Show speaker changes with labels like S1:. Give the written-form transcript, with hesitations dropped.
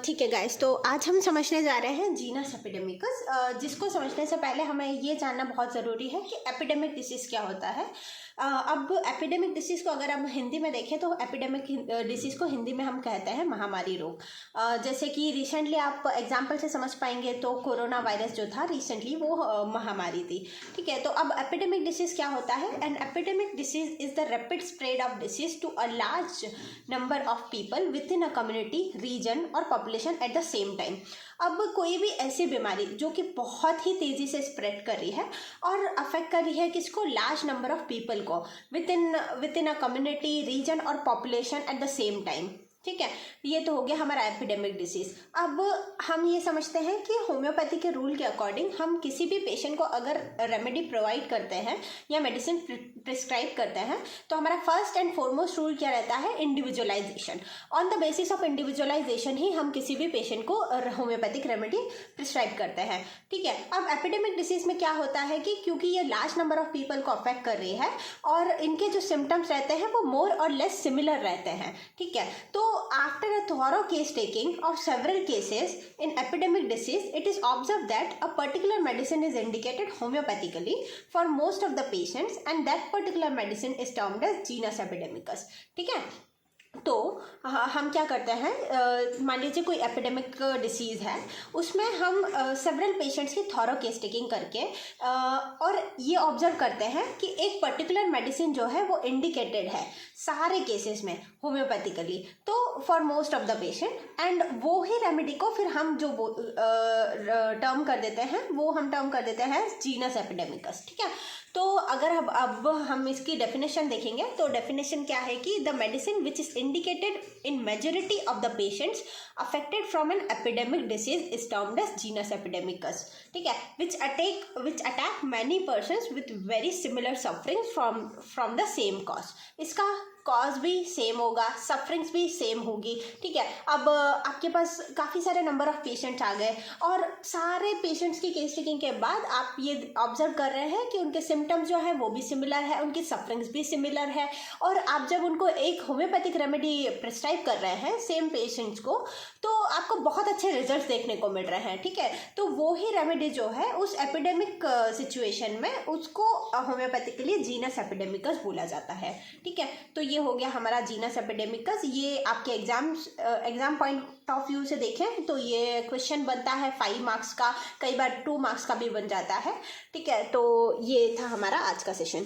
S1: ठीक है गाइस, तो आज हम समझने जा रहे हैं जीनस एपिडेमिकस। जिसको समझने से पहले हमें ये जानना बहुत ज़रूरी है कि एपिडेमिक डिसीज़ क्या होता है। अब एपिडेमिक डिसीज़ को अगर हम हिंदी में देखें तो एपिडेमिक डिसीज़ को हिंदी में हम कहते हैं महामारी रोग। जैसे कि रिसेंटली आप एग्जाम्पल से समझ पाएंगे तो कोरोना वायरस जो था रिसेंटली वो महामारी थी। ठीक है, तो अब एपिडेमिक डिसीज़ क्या होता है? An epidemic disease is the rapid spread of disease to a large number of people within a community, region और population at the same time. अब कोई भी ऐसी बीमारी जो कि बहुत ही तेज़ी से स्प्रेड कर रही है और अफेक्ट कर रही है किसको? लार्ज नंबर ऑफ पीपल को within a community, region और population at the same time. ठीक है, ये तो हो गया हमारा एपिडेमिक डिसीज़। अब हम ये समझते हैं कि होम्योपैथी के रूल के अकॉर्डिंग हम किसी भी पेशेंट को अगर रेमेडी प्रोवाइड करते हैं या मेडिसिन प्रिस्क्राइब करते हैं तो हमारा फर्स्ट एंड फॉरमोस्ट रूल क्या रहता है? Individualisation. On the basis of individualisation ही हम किसी भी पेशेंट को होम्योपैथिक रेमेडी प्रिस्क्राइब करते हैं। ठीक है, अब एपिडेमिक डिसीज़ में क्या होता है कि क्योंकि ये लार्ज नंबर ऑफ पीपल को अफेक्ट कर रही है और इनके जो सिम्टम्स रहते हैं वो मोर और लेस सिमिलर रहते हैं। ठीक है, तो after a thorough case taking of several cases in epidemic disease, it is observed that a particular medicine is indicated homeopathically for most of the patients, and that particular medicine is termed as genus epidemicus. ठीक है, तो हम क्या करते हैं, मान लीजिए कोई एपिडेमिक डिसीज़ है, उसमें हम सेवरल पेशेंट्स की थॉरो केस टेकिंग करके और ये ऑब्जर्व करते हैं कि एक पर्टिकुलर मेडिसिन जो है वो इंडिकेटेड है सारे केसेस में होम्योपैथिकली, तो for most of the patient, and वो ही रेमेडी को फिर हम जो टर्म कर देते हैं वो हम टर्म कर देते हैं जीनस एपिडेमिकस। ठीक है, तो अगर अब हम इसकी डेफिनेशन देखेंगे तो डेफिनेशन क्या है कि the medicine which is indicated in majority of the patients affected from an epidemic disease is termed as genus epidemicus. ठीक है, which attack many persons with very similar sufferings from the same cause. इसका cause भी same होगा, sufferings भी same होगी। ठीक है, अब आपके पास काफ़ी सारे नंबर ऑफ पेशेंट्स आ गए और सारे पेशेंट्स की केस टेकिंग के बाद आप ये ऑब्जर्व कर रहे हैं कि उनके सिम्टम्स जो है वो भी सिमिलर है, उनकी सफरिंग्स भी सिमिलर है, और आप जब उनको एक होम्योपैथिक रेमेडी प्रिस्क्राइब कर रहे हैं सेम पेशेंट्स को तो आपको बहुत अच्छे रिजल्ट देखने को मिल रहे हैं। ठीक है, तो वो ही रेमेडी जो है उस एपिडेमिक सिचुएशन में उसको होम्योपैथिकली जीनस एपिडेमिकस बोला जाता है। ठीक है, तो ये हो गया हमारा जीनस एपिडेमिकस। ये आपके एग्जाम पॉइंट ऑफ व्यू से देखें तो ये क्वेश्चन बनता है 5 मार्क्स का, कई बार 2 मार्क्स का भी बन जाता है। ठीक है, तो ये था हमारा आज का सेशन।